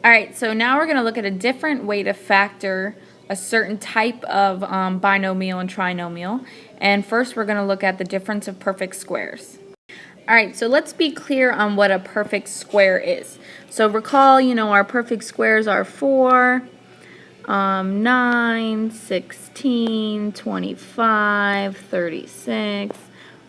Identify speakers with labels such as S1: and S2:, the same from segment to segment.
S1: All right, so now we're going to look at a different way to factor a certain type of binomial and trinomial. And first we're going to look at the difference of perfect squares. All right, so let's be clear on what a perfect square is. So recall, our perfect squares are 4, 9, 16, 25, 36,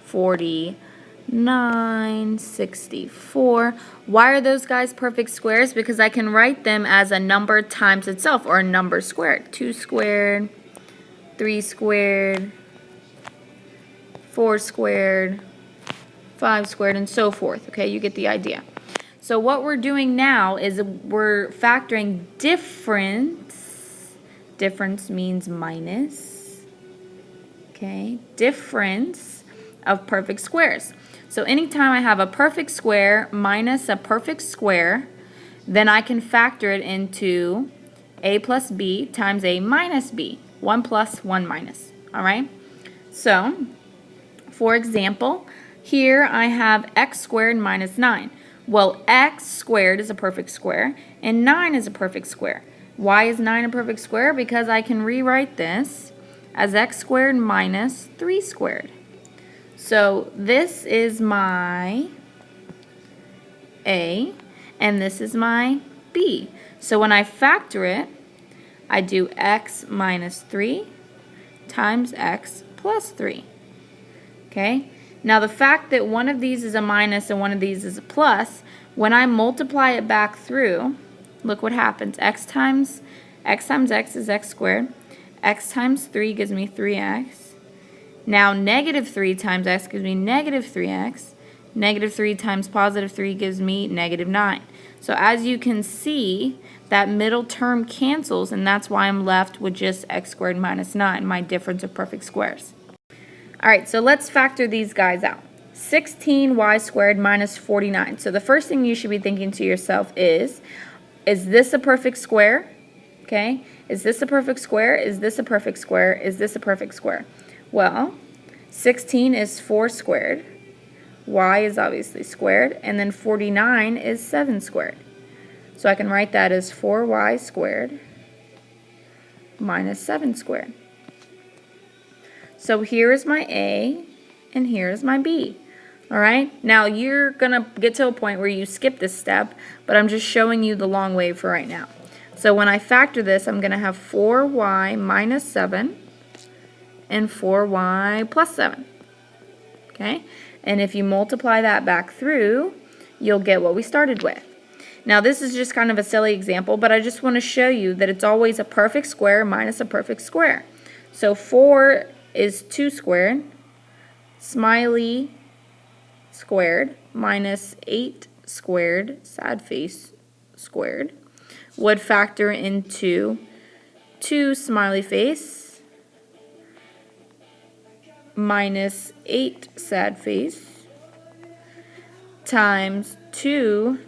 S1: 49, 64. Why are those guys perfect squares? Because I can write them as a number times itself, or a number squared. 2 squared, 3 squared, 4 squared, 5 squared, and so forth. Okay, you get the idea. So what we're doing now is we're factoring difference. Difference means minus. Okay, difference of perfect squares. So anytime I have a perfect square minus a perfect square, then I can factor it into a plus b times a minus b. 1 plus, 1 minus. All right? So, for example, here I have x squared minus 9. Well, x squared is a perfect square, and 9 is a perfect square. Why is 9 a perfect square? Because I can rewrite this as x squared minus 3 squared. So this is my a, and this is my b. So when I factor it, I do x minus 3 times x plus 3. Okay? Now the fact that one of these is a minus and one of these is a plus, when I multiply it back through, look what happens. X times x is x squared. X times 3 gives me 3x. Now negative 3 times x gives me negative 3x. Negative 3 times positive 3 gives me negative 9. So as you can see, that middle term cancels, and that's why I'm left with just x squared minus 9, my difference of perfect squares. All right, so let's factor these guys out. 16y squared minus 49. So the first thing you should be thinking to yourself is this a perfect square? Okay, is this a perfect square? Is this a perfect square? Is this a perfect square? Well, 16 is 4 squared. Y is obviously squared. And then 49 is 7 squared. So I can write that as 4y squared minus 7 squared. So here is my A, and here is my B. All right? Now, you're going to get to a point where you skip this step, but I'm just showing you the long way for right now. So when I factor this, I'm going to have 4y minus 7 and 4y plus 7. Okay? And if you multiply that back through, you'll get what we started with. Now, this is just kind of a silly example, but I just want to show you that it's always a perfect square minus a perfect square. So 4 is 2 squared, smiley squared, minus 8 squared, sad face squared, would factor into 2 smiley face minus 8 sad face times 2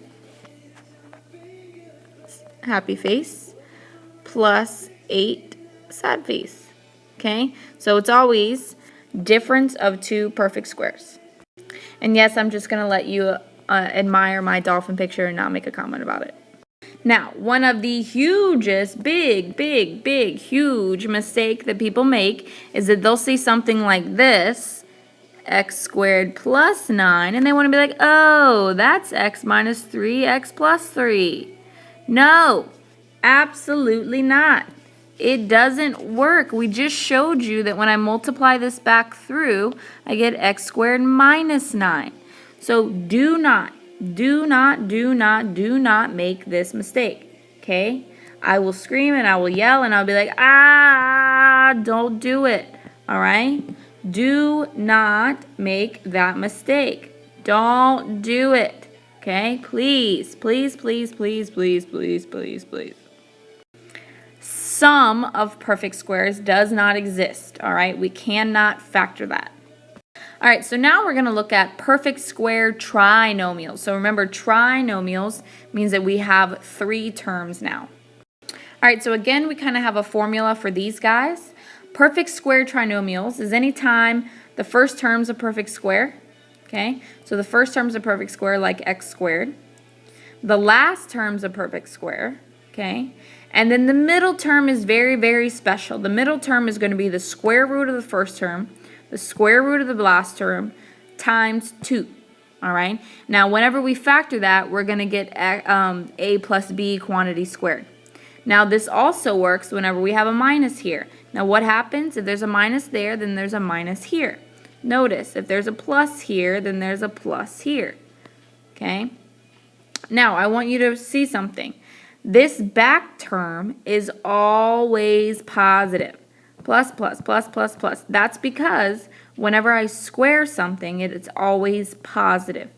S1: happy face plus 8 sad face. Okay, so it's always difference of 2 perfect squares. And yes, I'm just going to let you admire my dolphin picture and not make a comment about it. Now, one of the hugest, huge mistake that people make is that they'll see something like this, x squared plus 9, and they want to be like, oh, that's x minus 3x plus 3. No, absolutely not. It doesn't work. We just showed you that when I multiply this back through, I get x squared minus 9. So do not make this mistake, okay? I will scream and I will yell and I'll be like, don't do it, all right? Do not make that mistake. Don't do it, okay? Please. Sum of perfect squares does not exist, all right? We cannot factor that. All right, so now we're going to look at perfect square trinomials. So remember, trinomials means that we have 3 terms now. All right, so again, we kind of have a formula for these guys. Perfect square trinomials is any time the first term's a perfect square, okay? So the first term's a perfect square like x squared. The last term's a perfect square, okay? And then the middle term is very, very special. The middle term is going to be the square root of the first term, the square root of the last term, times 2. All right? Now, whenever we factor that, we're going to get a plus b quantity squared. Now, this also works whenever we have a minus here. Now, what happens? If there's a minus there, then there's a minus here. Notice, if there's a plus here, then there's a plus here. Okay? Now, I want you to see something. This back term is always positive. Plus, plus, plus, plus, plus. That's because whenever I square something, it's always positive.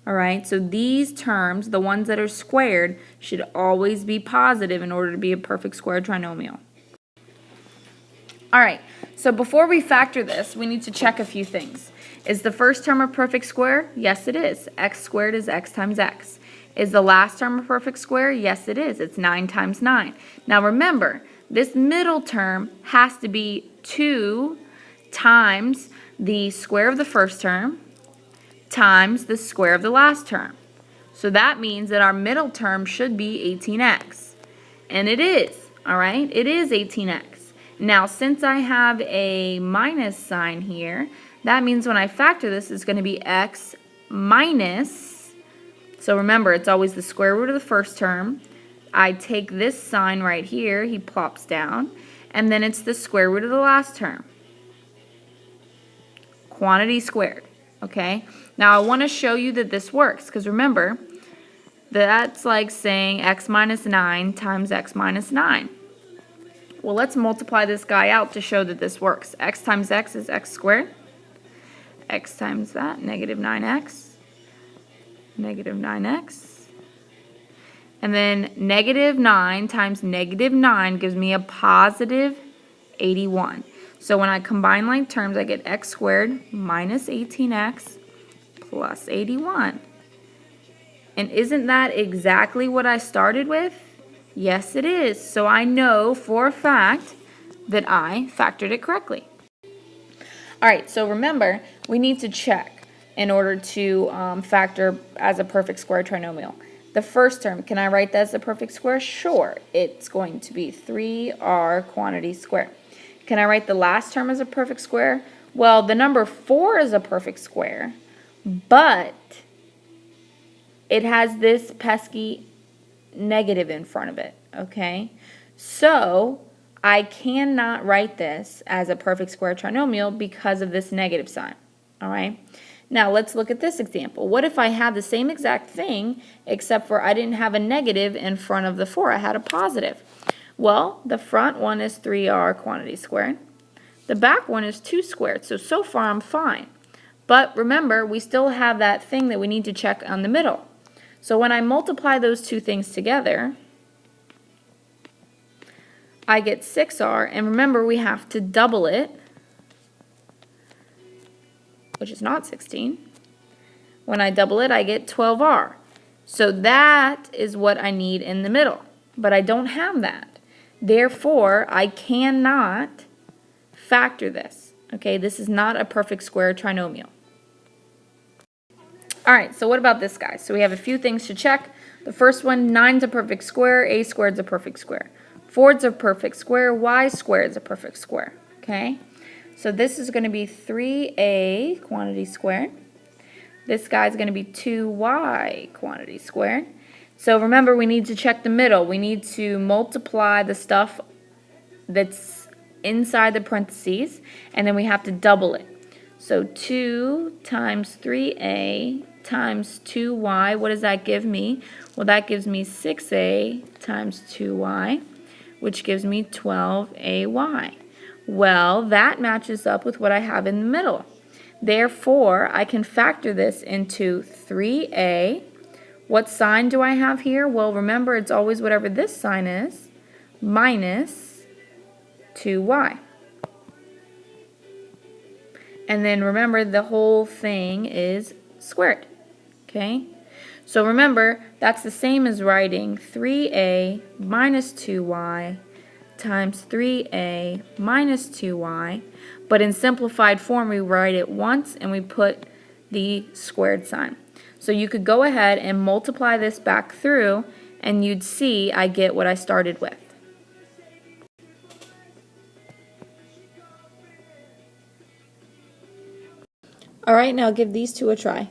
S1: All right? So these terms, the ones that are squared, should always be positive in order to be a perfect square trinomial. All right. So before we factor this, we need to check a few things. Is the first term a perfect square? Yes, it is. X squared is x times x. Is the last term a perfect square? Yes, it is. It's 9 times 9. Now remember, this middle term has to be 2 times the square of the first term times the square of the last term. So that means that our middle term should be 18x. And it is, all right? It is 18x. Now, since I have a minus sign here, that means when I factor this, it's going to be x minus, so remember, it's always the square root of the first term. I take this sign right here, he plops down, and then it's the square root of the last term. Quantity squared, okay? Now, I want to show you that this works, because remember, that's like saying x minus 9 times x minus 9. Well, let's multiply this guy out to show that this works. X times x is x squared. X times that, negative 9x. Negative 9x. And then negative 9 times negative 9 gives me a positive 81. So when I combine like terms, I get x squared minus 18x plus 81. And isn't that exactly what I started with? Yes, it is. So I know for a fact that I factored it correctly. All right, so remember, we need to check in order to factor as a perfect square trinomial. The first term, can I write that as a perfect square? Sure. It's going to be 3r quantity squared. Can I write the last term as a perfect square? Well, the number 4 is a perfect square, but it has this pesky negative in front of it, okay? So I cannot write this as a perfect square trinomial because of this negative sign, all right? Now let's look at this example. What if I had the same exact thing except for I didn't have a negative in front of the 4, I had a positive? Well, the front one is 3r quantity squared. The back one is 2 squared, so far I'm fine. But remember, we still have that thing that we need to check on the middle. So when I multiply those two things together, I get 6r, and remember we have to double it, which is not 16. When I double it, I get 12r. So that is what I need in the middle, but I don't have that. Therefore, I cannot factor this. Okay, this is not a perfect square trinomial. All right, so what about this guy? So we have a few things to check. The first one, 9's a perfect square, a squared's a perfect square. 4's a perfect square, y squared's a perfect square. Okay, so this is going to be 3a quantity squared. This guy's going to be 2y quantity squared. So remember, we need to check the middle. We need to multiply the stuff that's inside the parentheses, and then we have to double it. So 2 times 3a times 2y, what does that give me? Well, that gives me 6a times 2y, which gives me 12ay. Well, that matches up with what I have in the middle. Therefore, I can factor this into 3a. What sign do I have here? Well, remember, it's always whatever this sign is, minus 2y. And then remember, the whole thing is squared, okay? So remember, that's the same as writing 3a minus 2y times 3a minus 2y, but in simplified form, we write it once and we put the squared sign. So you could go ahead and multiply this back through, and you'd see I get what I started with. Alright, now give these two a try.